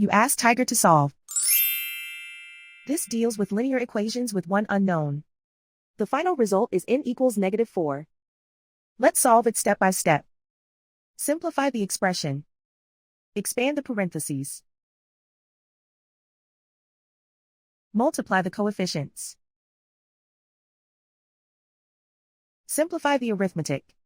You ask Tiger to solve. This deals with linear equations with one unknown. The final result is n equals -4. Let's solve it step by step. Simplify the expression. Expand the parentheses. Multiply the coefficients. Simplify the arithmetic.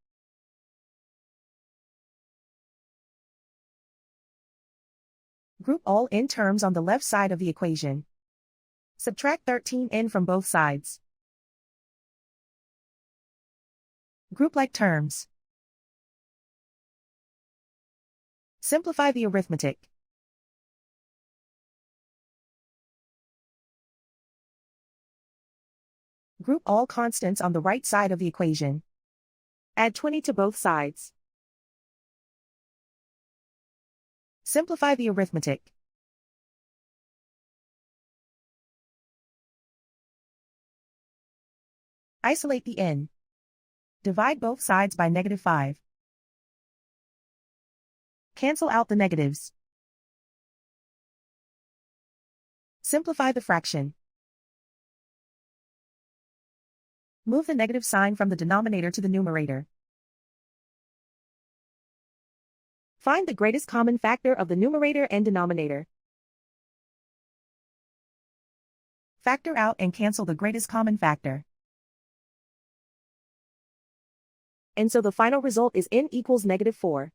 Group all n terms on the left side of the equation. Subtract 13n from both sides. Group like terms. Simplify the arithmetic. Group all constants on the right side of the equation. Add 20 to both sides. Simplify the arithmetic. Isolate the n. Divide both sides by -5. Cancel out the negatives. Simplify the fraction. Move the negative sign from the denominator to the numerator. Find the greatest common factor of the numerator and denominator. Factor out and cancel the greatest common factor. And so the final result is n equals -4.